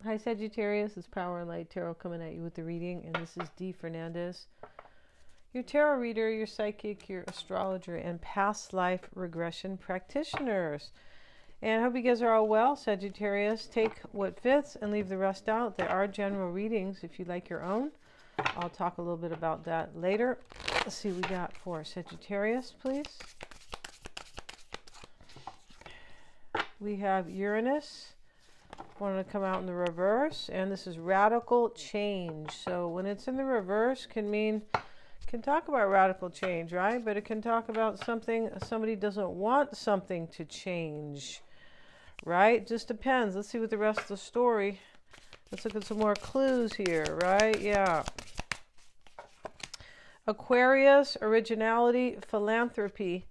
Hi Sagittarius, it's Power and Light Tarot coming at you with the reading, and this is Dee Fernandez, your tarot reader, your psychic, your astrologer, and past life regression practitioners. And I hope you guys are all well. Sagittarius, take what fits and leave the rest out. There are general readings if you'd like your own. I'll talk a little bit about that later. Let's see what we got for Sagittarius, please. We have Uranus. Want to come out in the reverse, and this is radical change. So when it's in the reverse, can talk about radical change, right? But it can talk about somebody doesn't want something to change, right? Just depends. Let's see what the rest of the story. Let's look at some more clues here, right? Yeah. Aquarius, originality, philanthropy,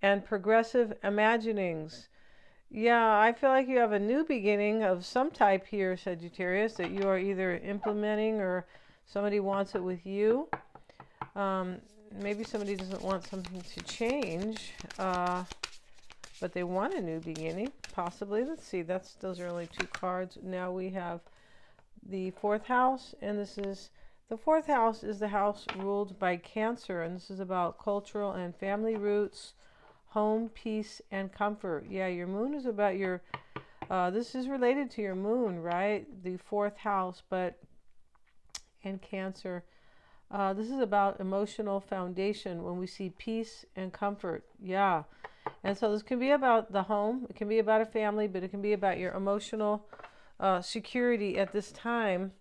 and progressive imaginings. Yeah, I feel like you have a new beginning of some type here, Sagittarius, that you are either implementing or somebody wants it with you. Maybe somebody doesn't want something to change, but they want a new beginning, possibly. Let's see, those are only 2 cards. Now we have the 4th house, and the 4th house is the house ruled by Cancer, and this is about cultural and family roots, home, peace, and comfort. Yeah, your moon is about your, this is related to your moon, right? The 4th house, but in Cancer. This is about emotional foundation when we see peace and comfort. Yeah. And so this can be about the home. It can be about a family, but it can be about your emotional security at this time,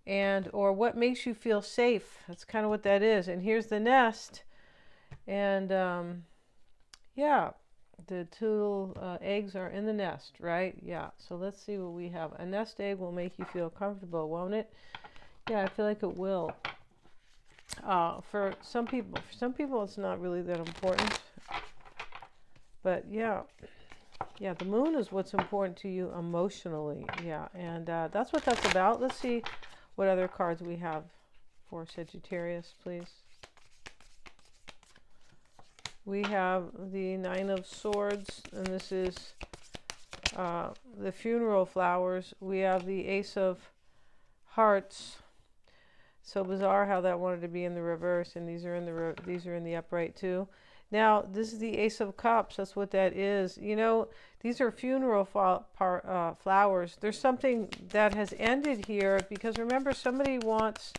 or what makes you feel safe. That's kind of what that is. And here's the nest. And yeah, the 2 eggs are in the nest, right? Yeah, so let's see what we have. A nest egg will make you feel comfortable, won't it? Yeah, I feel like it will. For some people it's not really that important. But yeah, the moon is what's important to you emotionally. Yeah, and that's what that's about. Let's see what other cards we have for Sagittarius, please. We have the 9 of Swords, and this is the funeral flowers. We have the Ace of Hearts. So bizarre how that wanted to be in the reverse, and these are in the upright too. Now this is the Ace of Cups. That's what that is. You know, these are funeral flowers. There's something that has ended here, because remember, somebody wants.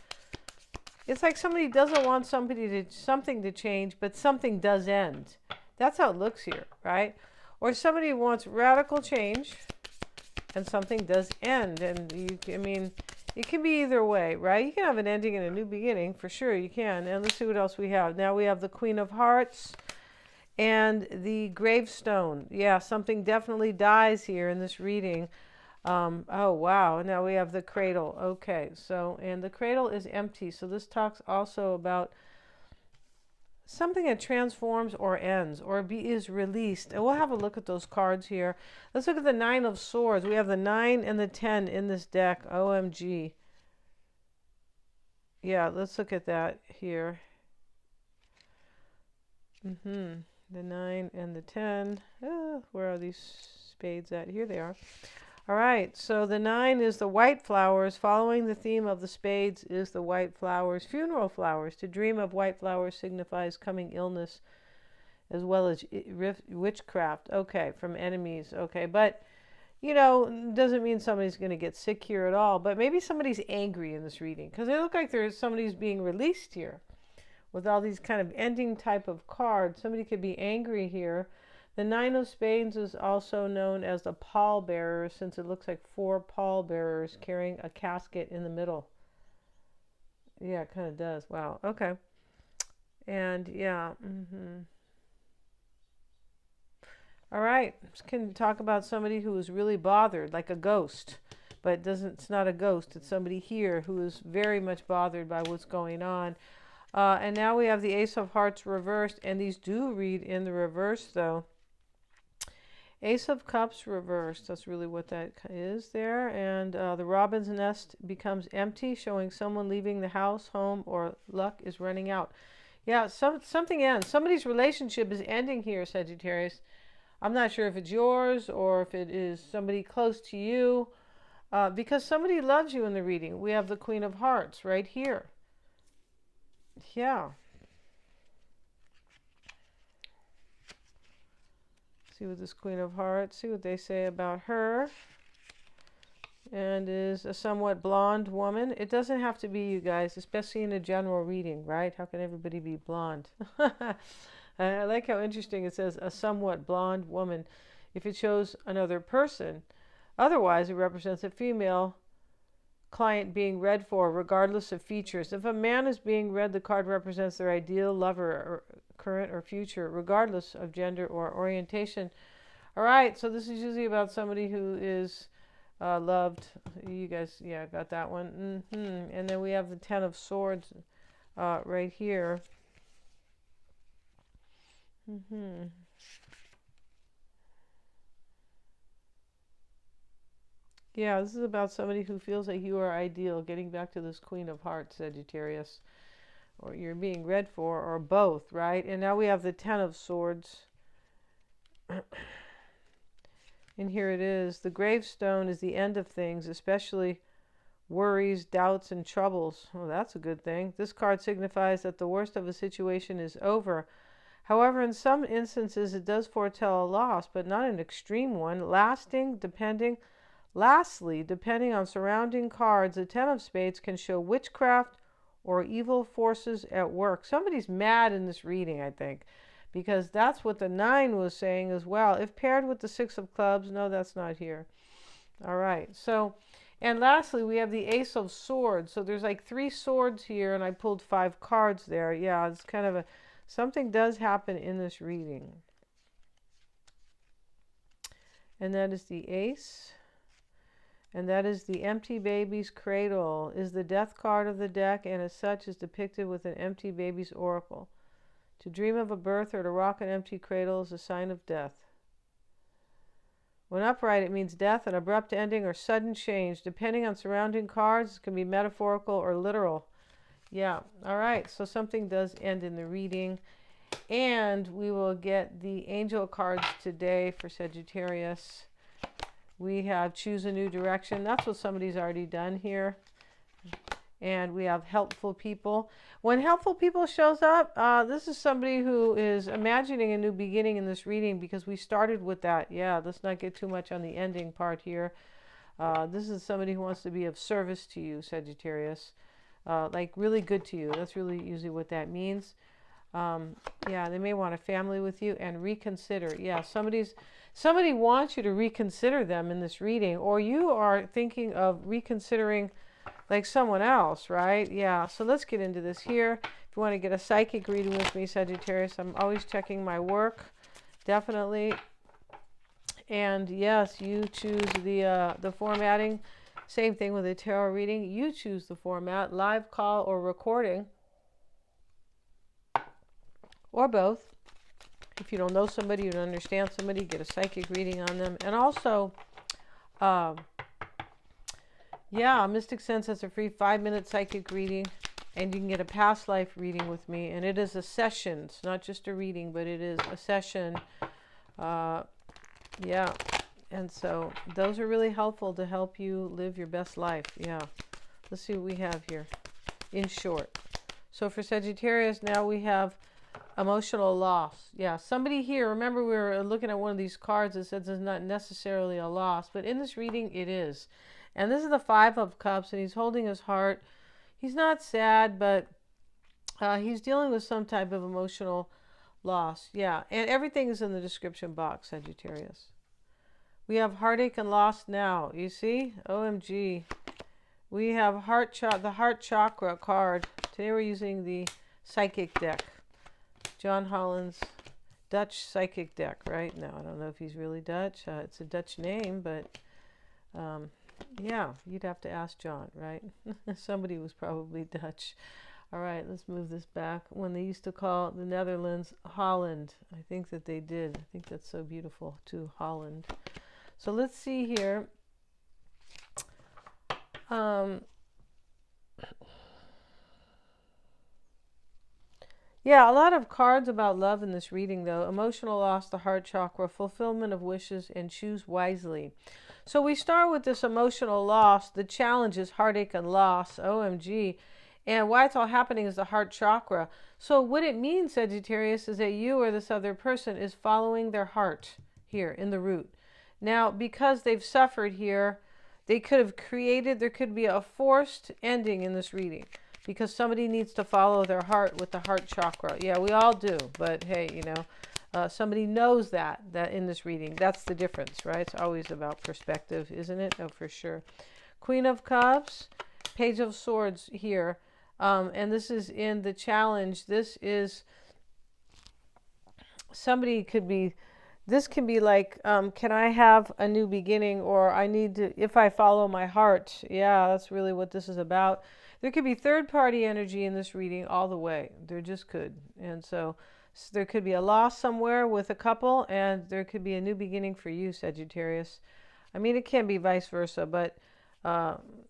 It's like somebody doesn't want something to change, but something does end. That's how it looks here, right? Or somebody wants radical change, and something does end. And it can be either way, right? You can have an ending and a new beginning, for sure you can. And let's see what else we have. Now we have the Queen of Hearts and the Gravestone. Yeah, something definitely dies here in this reading. Oh, wow. Now we have the Cradle. Okay, so, and the Cradle is empty. So this talks also about something that transforms or ends or is released. And we'll have a look at those cards here. Let's look at the 9 of Swords. We have the 9 and the 10 in this deck. OMG. Yeah, let's look at that here. The 9 and the 10. Where are these spades at? Here they are. All right, so the 9 is the white flowers. Following the theme of the spades is the white flowers, funeral flowers. To dream of white flowers signifies coming illness as well as witchcraft. Okay, from enemies. Okay, but, you know, doesn't mean somebody's going to get sick here at all. But maybe somebody's angry in this reading, because it looks like somebody's being released here with all these kind of ending type of cards. Somebody could be angry here. The 9 of Spades is also known as the pallbearer, since it looks like 4 pallbearers carrying a casket in the middle. Yeah, it kind of does. Wow. Okay. And yeah. All right. Can talk about somebody who is really bothered, like a ghost, but it's not a ghost. It's somebody here who is very much bothered by what's going on. And now we have the Ace of Hearts reversed, and these do read in the reverse, though. Ace of Cups reversed. That's really what that is there. And the robin's nest becomes empty, showing someone leaving the house, home, or luck is running out. Yeah, something ends. Somebody's relationship is ending here, Sagittarius. I'm not sure if it's yours or if it is somebody close to you. because somebody loves you in the reading. We have the Queen of Hearts right here. Yeah. See what this Queen of Hearts, see what they say about her. And is a somewhat blonde woman. It doesn't have to be, you guys, especially in a general reading, right? How can everybody be blonde? I like how interesting it says a somewhat blonde woman if it shows another person. Otherwise, it represents a female client being read for, regardless of features. If a man is being read, the card represents their ideal lover, or current or future, regardless of gender or orientation. All right, so this is usually about somebody who is loved. You guys, yeah, got that one. And then we have the Ten of Swords right here. Yeah, this is about somebody who feels like you are ideal, getting back to this Queen of Hearts, Sagittarius, or you're being read for, or both, right? And now we have the Ten of Swords. And here it is. The gravestone is the end of things, especially worries, doubts, and troubles. Oh, that's a good thing. This card signifies that the worst of a situation is over. However, in some instances, it does foretell a loss, but not an extreme one. Lastly, depending on surrounding cards, the Ten of Spades can show witchcraft or evil forces at work. Somebody's mad in this reading, I think, because that's what the 9 was saying as well. If paired with the 6 of clubs, no, that's not here. All right, so, and lastly, we have the Ace of Swords. So there's like 3 swords here, and I pulled 5 cards there. Yeah, it's kind of something does happen in this reading. And that is the Ace. And that is the empty baby's cradle, is the death card of the deck, and as such is depicted with an empty baby's oracle. To dream of a birth or to rock an empty cradle is a sign of death. When upright, it means death, an abrupt ending, or sudden change. Depending on surrounding cards, it can be metaphorical or literal. Yeah, all right, so something does end in the reading. And we will get the angel cards today for Sagittarius. We have choose a new direction. That's what somebody's already done here. And we have helpful people. When helpful people shows up, this is somebody who is imagining a new beginning in this reading, because we started with that. Yeah, let's not get too much on the ending part here. This is somebody who wants to be of service to you, Sagittarius. Like really good to you. That's really usually what that means. Yeah, they may want a family with you and reconsider. Yeah, somebody wants you to reconsider them in this reading, or you are thinking of reconsidering like someone else, right? Yeah, so let's get into this here. If you want to get a psychic reading with me, Sagittarius, I'm always checking my work, definitely. And yes, you choose the formatting. Same thing with a tarot reading. You choose the format, live call or recording, or both. If you don't know somebody, you don't understand somebody, get a psychic reading on them. And also, yeah, Mystic Sense has a free 5-minute psychic reading, and you can get a past life reading with me. And it is a session. It's not just a reading, but it is a session. Yeah, and so those are really helpful to help you live your best life. Yeah, let's see what we have here in short. So for Sagittarius, now we have emotional loss. Yeah, somebody here, remember we were looking at one of these cards that says it's not necessarily a loss, but in this reading it is. And this is the 5 of Cups, and he's holding his heart. He's not sad, but he's dealing with some type of emotional loss. Yeah, and everything is in the description box, Sagittarius. We have heartache and loss now. You see? OMG. We have the heart chakra card. Today we're using the psychic deck. John Holland's Dutch psychic deck, right? No, I don't know if he's really Dutch. It's a Dutch name, but yeah, you'd have to ask John, right? Somebody was probably Dutch. All right, let's move this back. When they used to call the Netherlands Holland, I think that they did. I think that's so beautiful, too, Holland. So let's see here. Yeah, a lot of cards about love in this reading, though. Emotional loss, the heart chakra, fulfillment of wishes, and choose wisely. So we start with this emotional loss. The challenge is heartache and loss. OMG. And why it's all happening is the heart chakra. So what it means, Sagittarius, is that you or this other person is following their heart here in the root. Now, because they've suffered here, they could have created, there could be a forced ending in this reading because somebody needs to follow their heart with the heart chakra. Yeah, we all do. But hey, you know, somebody knows that in this reading. That's the difference, right? It's always about perspective, isn't it? Oh, for sure. Queen of Cups, Page of Swords here. And this is in the challenge. This is, somebody could be, this can be like, can I have a new beginning, or I need to, if I follow my heart. Yeah, that's really what this is about. There could be third-party energy in this reading all the way. There just could. And so there could be a loss somewhere with a couple, and there could be a new beginning for you, Sagittarius. I mean, it can be vice versa, but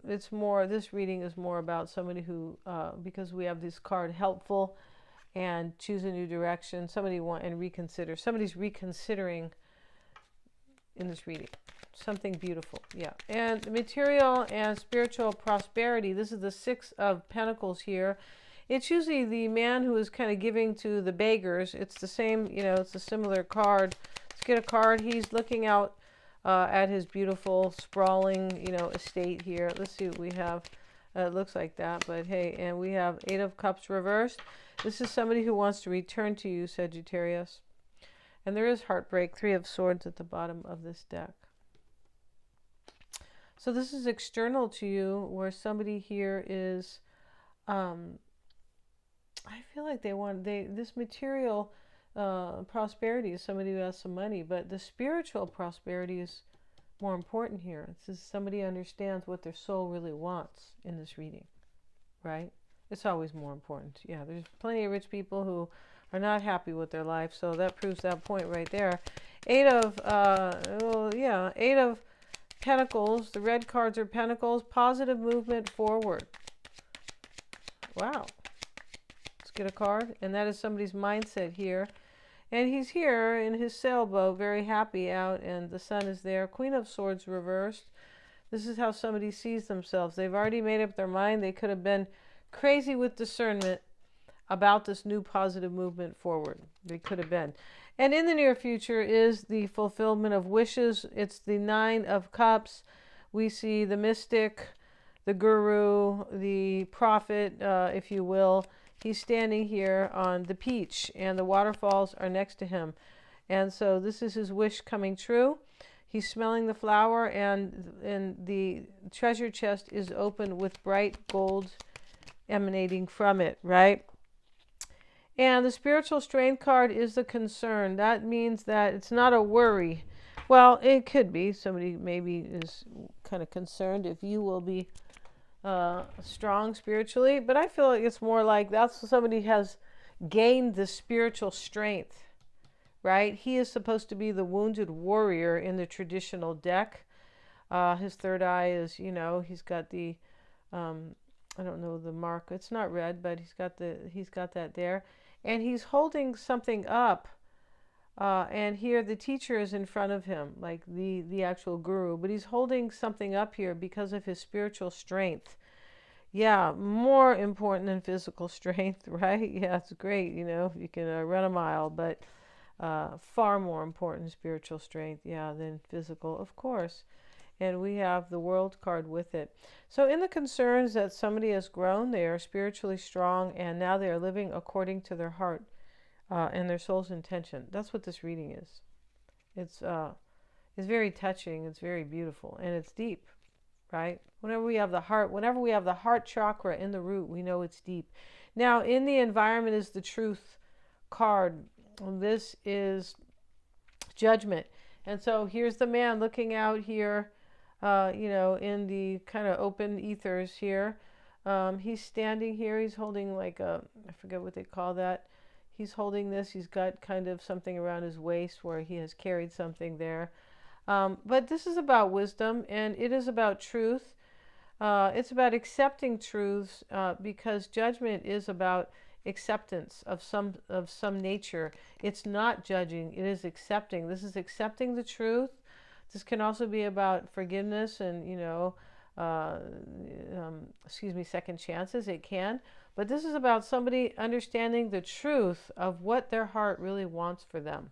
it's more, this reading is more about somebody who, because we have this card, helpful, and choose a new direction. Somebody want and reconsider. Somebody's reconsidering in this reading. Something beautiful. Yeah. And material and spiritual prosperity. This is the Six of Pentacles here. It's usually the man who is kind of giving to the beggars. It's the same, you know, it's a similar card. Let's get a card. He's looking out at his beautiful, sprawling, you know, estate here. Let's see what we have. It looks like that, but hey, and we have Eight of Cups reversed. This is somebody who wants to return to you, Sagittarius. And there is heartbreak. Three of Swords at the bottom of this deck. So this is external to you, where somebody here is, I feel like this material prosperity is somebody who has some money, but the spiritual prosperity is more important here. This is somebody who understands what their soul really wants in this reading, right? It's always more important. Yeah, there's plenty of rich people who are not happy with their life, so that proves that point right there. Eight of Pentacles. The red cards are Pentacles. Positive movement forward. Wow. Let's get a card. And that is somebody's mindset here. And he's here in his sailboat, very happy out, and the sun is there. Queen of Swords reversed. This is how somebody sees themselves. They've already made up their mind. They could have been crazy with discernment about this new positive movement forward. They could have been. And in the near future is the fulfillment of wishes. It's the Nine of Cups. We see the mystic, the guru, the prophet, if you will. He's standing here on the peach, and the waterfalls are next to him. And so this is his wish coming true. He's smelling the flower, and the treasure chest is open with bright gold emanating from it, right? And the spiritual strength card is the concern. That means that it's not a worry. Well, it could be. Somebody maybe is kind of concerned if you will be strong spiritually, but I feel like it's more like that's somebody has gained the spiritual strength, right? He is supposed to be the wounded warrior in the traditional deck. His third eye is, you know, he's got the I don't know the mark. It's not red, but he's got that there, and he's holding something up. And here the teacher is in front of him, like the actual guru, but he's holding something up here because of his spiritual strength. Yeah, more important than physical strength, right? Yeah, it's great, you know, you can run a mile, but far more important spiritual strength, yeah, than physical, of course. And we have the World card with it. So in the concerns that somebody has grown, they are spiritually strong, and now they are living according to their heart. And their soul's intention. That's what this reading is. It's very touching. It's very beautiful, and it's deep, right? Whenever we have the heart chakra in the root, we know it's deep. Now, in the environment is the Truth card. This is Judgment, and so here's the man looking out here, you know, in the kind of open ethers here. He's standing here. He's holding like I forget what they call that. He's holding this. He's got kind of something around his waist where he has carried something there. But this is about wisdom, and it is about truth. It's about accepting truths, because judgment is about acceptance of some nature. It's not judging. It is accepting. This is accepting the truth, This can also be about forgiveness and, second chances. It can. But this is about somebody understanding the truth of what their heart really wants for them.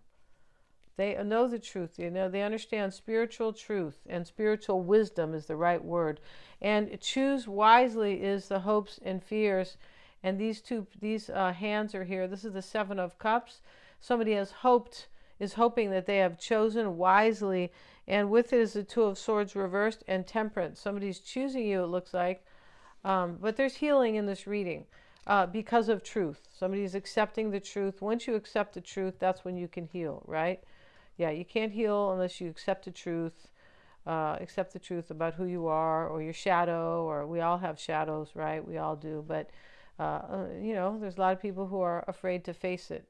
They know the truth. They understand spiritual truth, and spiritual wisdom is the right word. And choose wisely is the hopes and fears. And these hands are here. This is the Seven of Cups. Somebody is hoping that they have chosen wisely. And with it is the Two of Swords reversed and Temperance. Somebody's choosing you, it looks like. But there's healing in this reading because of truth. Somebody's accepting the truth. Once you accept the truth, that's when you can heal, right? Yeah, you can't heal unless you accept the truth. Accept the truth about who you are, or your shadow, or we all have shadows, right? We all do. But, there's a lot of people who are afraid to face it.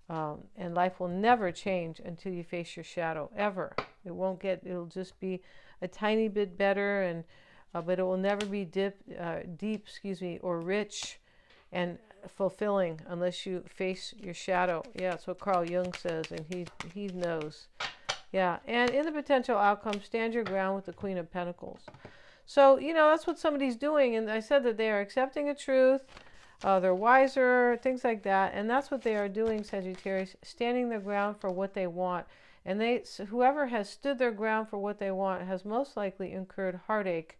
And life will never change until you face your shadow, ever. It'll just be a tiny bit better, but it will never be deep, or rich and fulfilling unless you face your shadow. Yeah, that's what Carl Jung says, and he knows. Yeah, and in the potential outcome, stand your ground with the Queen of Pentacles. So, that's what somebody's doing, and I said that they are accepting a truth. They're wiser, things like that, and that's what they are doing, Sagittarius, standing their ground for what they want. And whoever has stood their ground for what they want has most likely incurred heartache.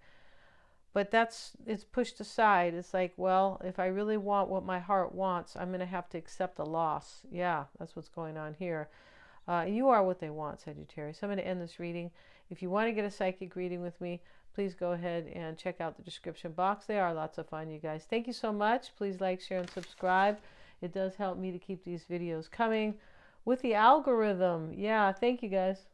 But it's pushed aside. It's like, well, if I really want what my heart wants, I'm going to have to accept a loss. Yeah, that's what's going on here. You are what they want, Sagittarius. I'm going to end this reading. If you want to get a psychic reading with me, please go ahead and check out the description box. They are lots of fun, you guys. Thank you so much. Please like, share, and subscribe. It does help me to keep these videos coming with the algorithm. Yeah, thank you, guys.